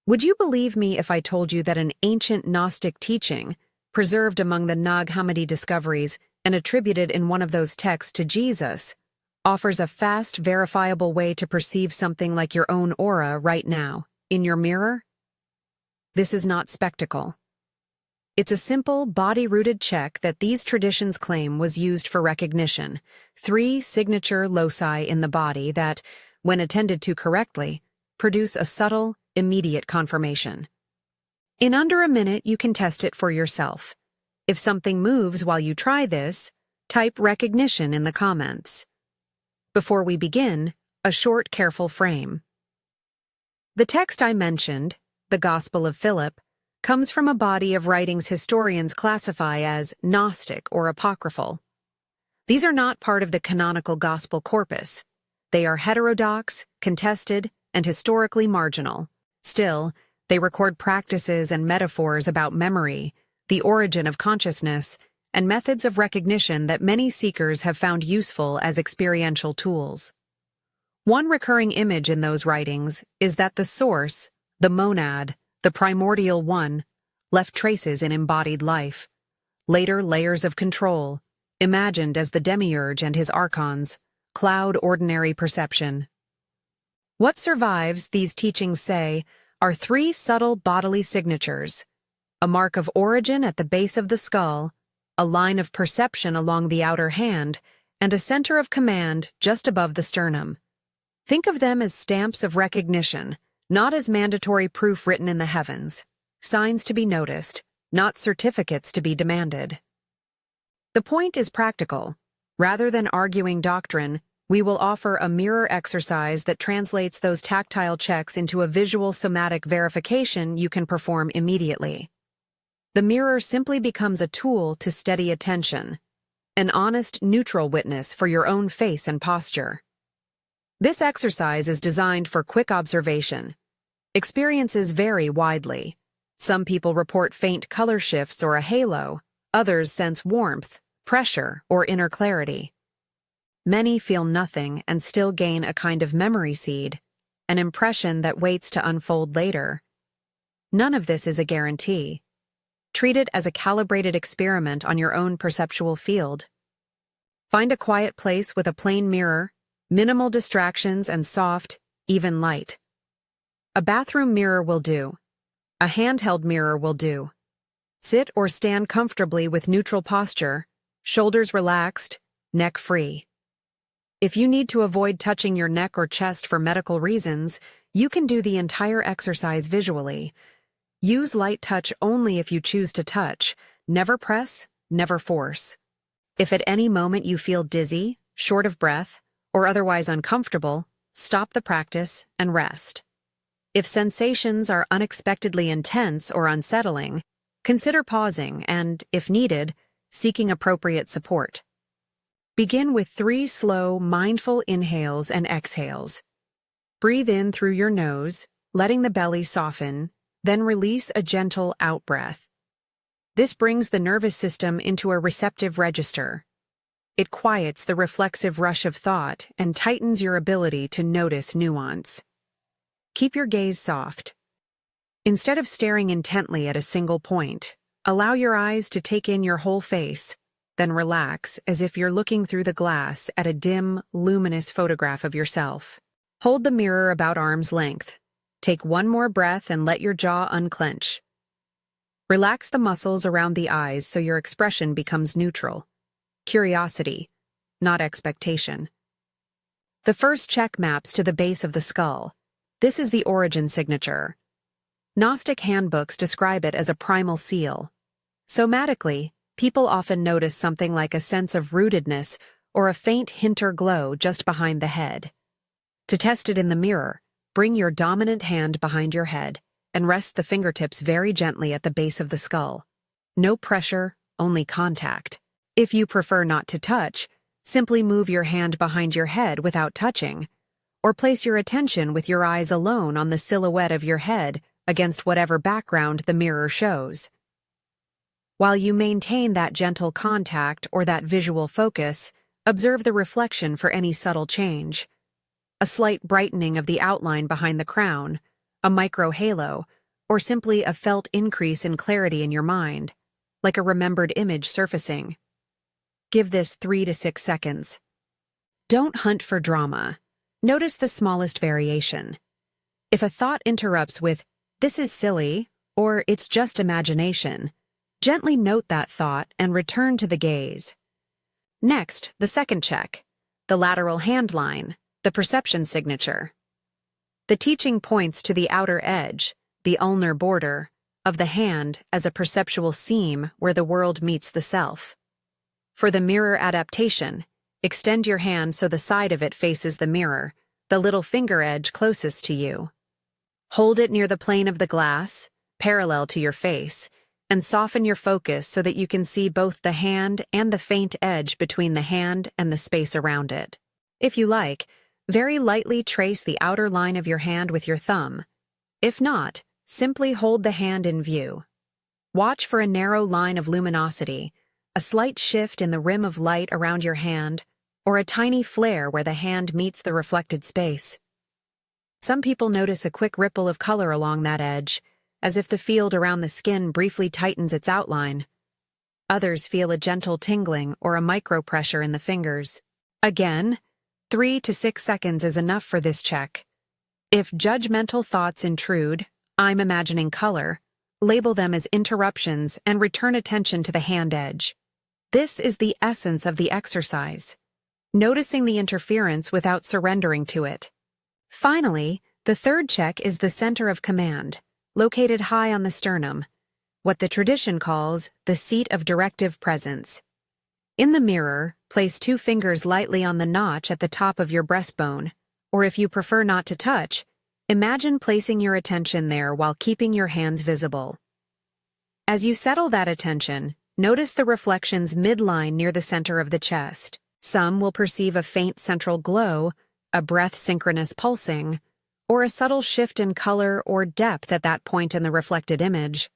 Would you believe me if I told you that an ancient Gnostic teaching, preserved among the Nag Hammadi discoveries and attributed in one of those texts to Jesus, offers a fast, verifiable way to perceive something like your own aura right now, in your mirror? This is not spectacle. It's a simple, body-rooted check that these traditions claim was used for recognition, 3 signature loci in the body that, when attended to correctly, produce a subtle, immediate confirmation. In under a minute, you can test it for yourself. If something moves while you try this, type recognition in the comments. Before we begin, a short, careful frame. The text I mentioned, the Gospel of Philip, comes from a body of writings historians classify as Gnostic or apocryphal. These are not part of the canonical gospel corpus. They are heterodox, contested, and historically marginal. Still, they record practices and metaphors about memory, the origin of consciousness, and methods of recognition that many seekers have found useful as experiential tools. One recurring image in those writings is that the source, the monad, the primordial one, left traces in embodied life, later layers of control, imagined as the demiurge and his archons, cloud ordinary perception. What survives, these teachings say, are 3 subtle bodily signatures: a mark of origin at the base of the skull, a line of perception along the outer hand, and a center of command just above the sternum. Think of them as stamps of recognition, not as mandatory proof written in the heavens, signs to be noticed, not certificates to be demanded. The point is practical. Rather than arguing doctrine, we will offer a mirror exercise that translates those tactile checks into a visual somatic verification you can perform immediately. The mirror simply becomes a tool to steady attention, an honest, neutral witness for your own face and posture. This exercise is designed for quick observation. Experiences vary widely. Some people report faint color shifts or a halo, others sense warmth, pressure, or inner clarity. Many feel nothing and still gain a kind of memory seed, an impression that waits to unfold later. None of this is a guarantee. Treat it as a calibrated experiment on your own perceptual field. Find a quiet place with a plain mirror, minimal distractions, and soft, even light. A bathroom mirror will do. A handheld mirror will do. Sit or stand comfortably with neutral posture, shoulders relaxed, neck free. If you need to avoid touching your neck or chest for medical reasons, you can do the entire exercise visually. Use light touch only if you choose to touch. Never press, never force. If at any moment you feel dizzy, short of breath, or otherwise uncomfortable, stop the practice and rest. If sensations are unexpectedly intense or unsettling, consider pausing and, if needed, seeking appropriate support. Begin with 3 slow, mindful inhales and exhales. Breathe in through your nose, letting the belly soften, then release a gentle out-breath. This brings the nervous system into a receptive register. It quiets the reflexive rush of thought and tightens your ability to notice nuance. Keep your gaze soft. Instead of staring intently at a single point, allow your eyes to take in your whole face, then relax as if you're looking through the glass at a dim, luminous photograph of yourself. Hold the mirror about arm's length. Take one more breath and let your jaw unclench. Relax the muscles around the eyes so your expression becomes neutral. Curiosity, not expectation. The first check maps to the base of the skull. This is the origin signature. Gnostic handbooks describe it as a primal seal. Somatically, people often notice something like a sense of rootedness or a faint hinter glow just behind the head. To test it in the mirror, bring your dominant hand behind your head and rest the fingertips very gently at the base of the skull. No pressure, only contact. If you prefer not to touch, simply move your hand behind your head without touching, or place your attention with your eyes alone on the silhouette of your head against whatever background the mirror shows. While you maintain that gentle contact or that visual focus, observe the reflection for any subtle change. A slight brightening of the outline behind the crown, a micro halo, or simply a felt increase in clarity in your mind, like a remembered image surfacing. Give this 3 to 6 seconds. Don't hunt for drama. Notice the smallest variation. If a thought interrupts with, "This is silly," or "It's just imagination," gently note that thought and return to the gaze. Next, the second check, the lateral hand line, the perception signature. The teaching points to the outer edge, the ulnar border, of the hand as a perceptual seam where the world meets the self. For the mirror adaptation, extend your hand so the side of it faces the mirror, the little finger edge closest to you. Hold it near the plane of the glass, parallel to your face, and soften your focus so that you can see both the hand and the faint edge between the hand and the space around it. If you like, very lightly trace the outer line of your hand with your thumb. If not, simply hold the hand in view. Watch for a narrow line of luminosity, a slight shift in the rim of light around your hand, or a tiny flare where the hand meets the reflected space. Some people notice a quick ripple of color along that edge, as if the field around the skin briefly tightens its outline. Others feel a gentle tingling or a micro-pressure in the fingers. Again, 3 to 6 seconds is enough for this check. If judgmental thoughts intrude, "I'm imagining color," label them as interruptions and return attention to the hand edge. This is the essence of the exercise, noticing the interference without surrendering to it. Finally, the third check is the center of command, located high on the sternum, what the tradition calls the seat of directive presence. In the mirror, place 2 fingers lightly on the notch at the top of your breastbone, or if you prefer not to touch, imagine placing your attention there while keeping your hands visible. As you settle that attention, notice the reflections midline near the center of the chest. Some will perceive a faint central glow, a breath-synchronous pulsing, or a subtle shift in color or depth at that point in the reflected image.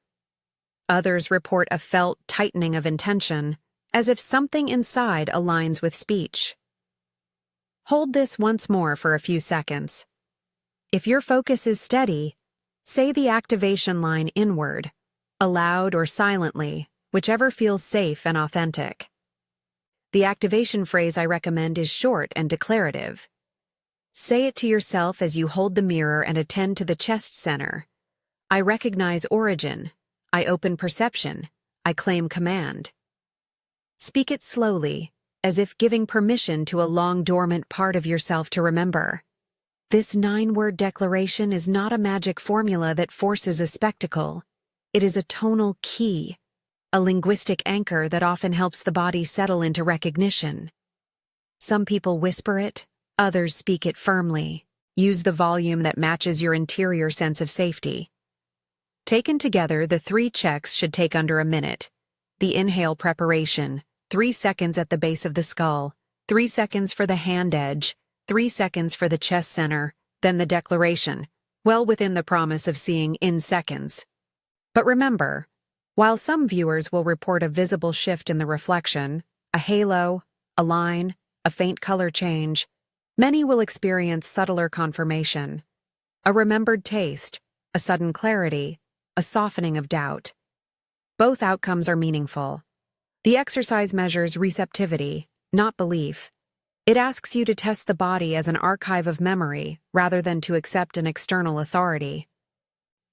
Others report a felt tightening of intention, as if something inside aligns with speech. Hold this once more for a few seconds. If your focus is steady, say the activation line inward, aloud or silently, whichever feels safe and authentic. The activation phrase I recommend is short and declarative. Say it to yourself as you hold the mirror and attend to the chest center. I recognize origin. I open perception. I claim command. Speak it slowly, as if giving permission to a long-dormant part of yourself to remember. This 9-word declaration is not a magic formula that forces a spectacle. It is a tonal key, a linguistic anchor that often helps the body settle into recognition. Some people whisper it, others speak it firmly. Use the volume that matches your interior sense of safety. Taken together, the 3 checks should take under a minute. The inhale preparation, 3 seconds at the base of the skull, 3 seconds for the hand edge, 3 seconds for the chest center, then the declaration, well within the promise of seeing in seconds. But remember, while some viewers will report a visible shift in the reflection, a halo, a line, a faint color change, many will experience subtler confirmation, a remembered taste, a sudden clarity, a softening of doubt. Both outcomes are meaningful. The exercise measures receptivity, not belief. It asks you to test the body as an archive of memory rather than to accept an external authority.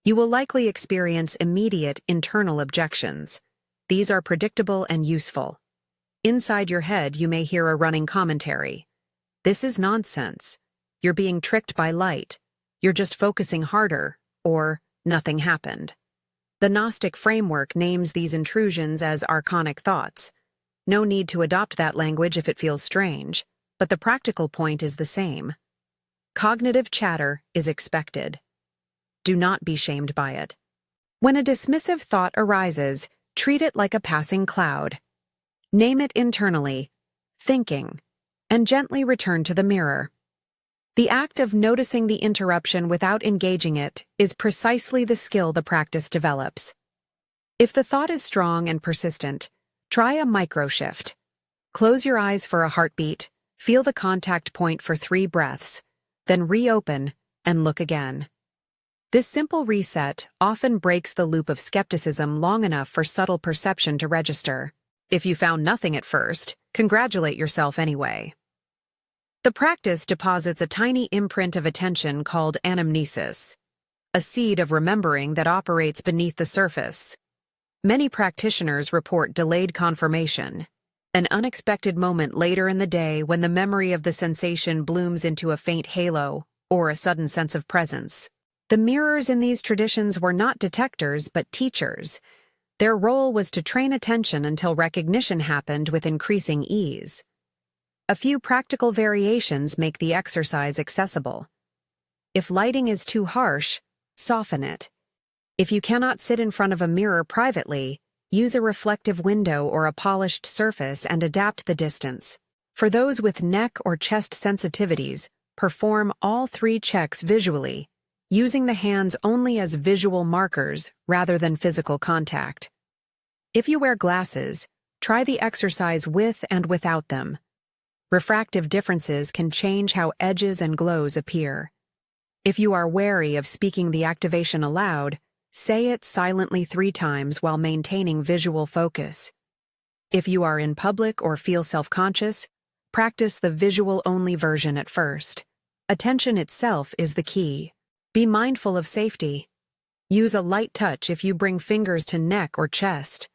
You will likely experience immediate internal objections. These are predictable and useful. Inside your head, you may hear a running commentary. "This is nonsense. You're being tricked by light. You're just focusing harder," or "nothing happened." The Gnostic framework names these intrusions as archonic thoughts. No need to adopt that language if it feels strange, but the practical point is the same. Cognitive chatter is expected. Do not be shamed by it. When a dismissive thought arises, treat it like a passing cloud. Name it internally, thinking, and gently return to the mirror. The act of noticing the interruption without engaging it is precisely the skill the practice develops. If the thought is strong and persistent, try a micro-shift. Close your eyes for a heartbeat, feel the contact point for 3 breaths, then reopen and look again. This simple reset often breaks the loop of skepticism long enough for subtle perception to register. If you found nothing at first, congratulate yourself anyway. The practice deposits a tiny imprint of attention called anamnesis, a seed of remembering that operates beneath the surface. Many practitioners report delayed confirmation, an unexpected moment later in the day when the memory of the sensation blooms into a faint halo or a sudden sense of presence. The mirrors in these traditions were not detectors but teachers. Their role was to train attention until recognition happened with increasing ease. A few practical variations make the exercise accessible. If lighting is too harsh, soften it. If you cannot sit in front of a mirror privately, use a reflective window or a polished surface and adapt the distance. For those with neck or chest sensitivities, perform all 3 checks visually, using the hands only as visual markers rather than physical contact. If you wear glasses, try the exercise with and without them. Refractive differences can change how edges and glows appear. If you are wary of speaking the activation aloud, say it silently 3 times while maintaining visual focus. If you are in public or feel self-conscious, practice the visual-only version at first. Attention itself is the key. Be mindful of safety. Use a light touch if you bring fingers to neck or chest.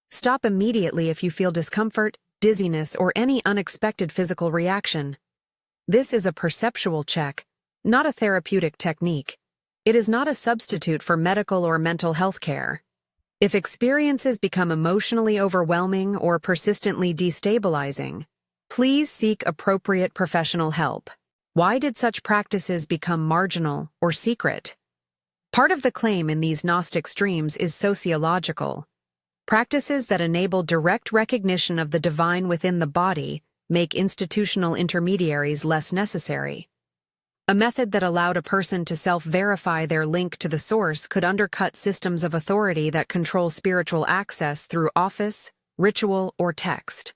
Stop immediately if you feel discomfort, dizziness, or any unexpected physical reaction. This is a perceptual check, not a therapeutic technique. It is not a substitute for medical or mental health care. If experiences become emotionally overwhelming or persistently destabilizing, please seek appropriate professional help. Why did such practices become marginal or secret? Part of the claim in these Gnostic streams is sociological. Practices that enable direct recognition of the divine within the body make institutional intermediaries less necessary. A method that allowed a person to self-verify their link to the source could undercut systems of authority that control spiritual access through office, ritual, or text.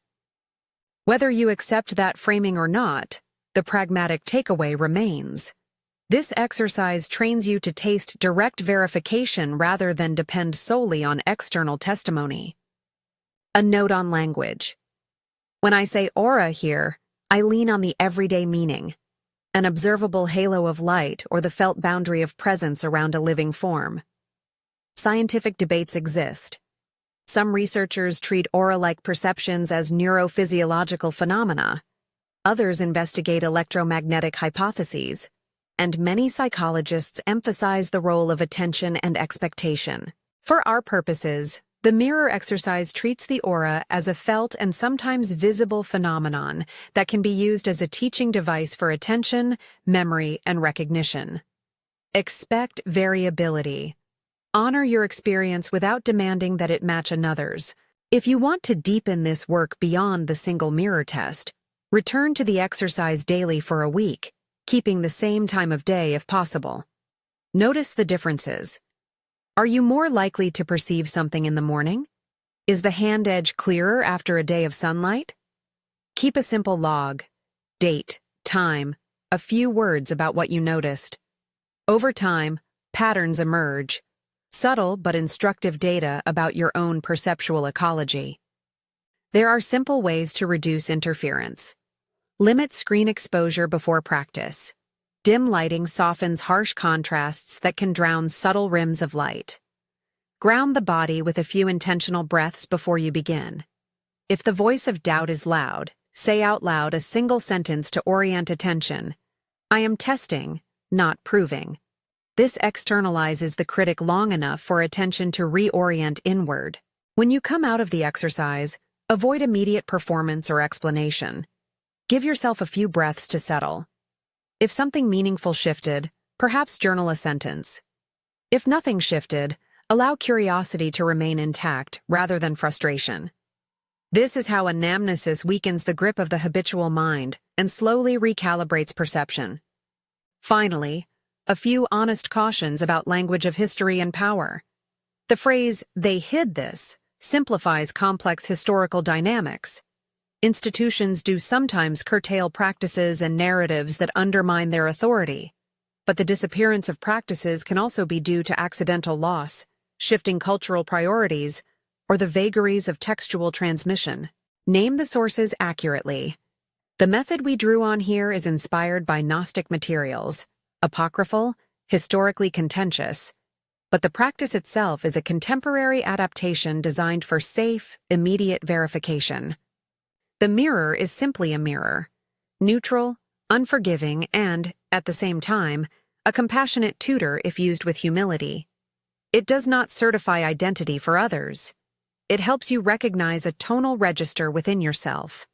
Whether you accept that framing or not, the pragmatic takeaway remains. This exercise trains you to taste direct verification rather than depend solely on external testimony. A note on language. When I say aura here, I lean on the everyday meaning, an observable halo of light or the felt boundary of presence around a living form. Scientific debates exist. Some researchers treat aura-like perceptions as neurophysiological phenomena. Others investigate electromagnetic hypotheses, and many psychologists emphasize the role of attention and expectation. For our purposes, the mirror exercise treats the aura as a felt and sometimes visible phenomenon that can be used as a teaching device for attention, memory, and recognition. Expect variability. Honor your experience without demanding that it match another's. If you want to deepen this work beyond the single mirror test, return to the exercise daily for a week, keeping the same time of day if possible. Notice the differences. Are you more likely to perceive something in the morning? Is the hand edge clearer after a day of sunlight? Keep a simple log, date, time, a few words about what you noticed. Over time, patterns emerge, subtle but instructive data about your own perceptual ecology. There are simple ways to reduce interference. Limit screen exposure before practice. Dim lighting softens harsh contrasts that can drown subtle rims of light. Ground the body with a few intentional breaths before you begin. If the voice of doubt is loud, say out loud a single sentence to orient attention. I am testing, not proving. This externalizes the critic long enough for attention to reorient inward. When you come out of the exercise, avoid immediate performance or explanation. Give yourself a few breaths to settle. If something meaningful shifted, perhaps journal a sentence. If nothing shifted, allow curiosity to remain intact rather than frustration. This is how anamnesis weakens the grip of the habitual mind and slowly recalibrates perception. Finally, a few honest cautions about language of history and power. The phrase, "they hid this," simplifies complex historical dynamics. Institutions do sometimes curtail practices and narratives that undermine their authority. but the disappearance of practices can also be due to accidental loss, shifting cultural priorities, or the vagaries of textual transmission. Name the sources accurately. The method we drew on here is inspired by Gnostic materials, apocryphal, historically contentious, but the practice itself is a contemporary adaptation designed for safe, immediate verification. The mirror is simply a mirror, neutral, unforgiving, and, at the same time, a compassionate tutor if used with humility. It does not certify identity for others. It helps you recognize a tonal register within yourself.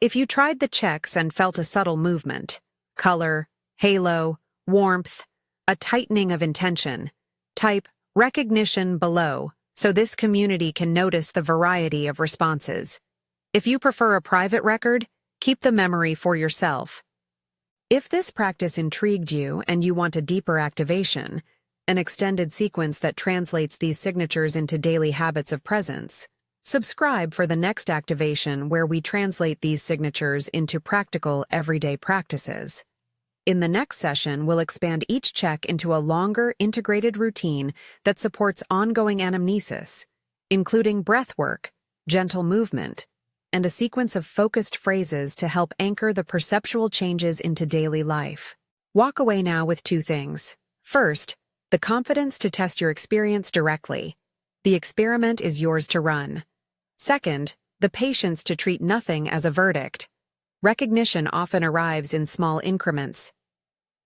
If you tried the checks and felt a subtle movement, color, halo, warmth, a tightening of intention, type recognition below so this community can notice the variety of responses. If you prefer a private record, keep the memory for yourself. If this practice intrigued you and you want a deeper activation, an extended sequence that translates these signatures into daily habits of presence, subscribe for the next activation where we translate these signatures into practical, everyday practices. In the next session, we'll expand each check into a longer, integrated routine that supports ongoing anamnesis, including breath work, gentle movement, and a sequence of focused phrases to help anchor the perceptual changes into daily life. Walk away now with two things. First, the confidence to test your experience directly. The experiment is yours to run. Second, the patience to treat nothing as a verdict. Recognition often arrives in small increments.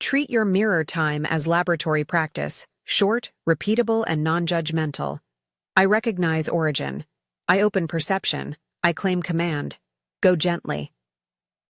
Treat your mirror time as laboratory practice, short, repeatable, and non-judgmental. I recognize origin. I open perception. I claim command. Go gently.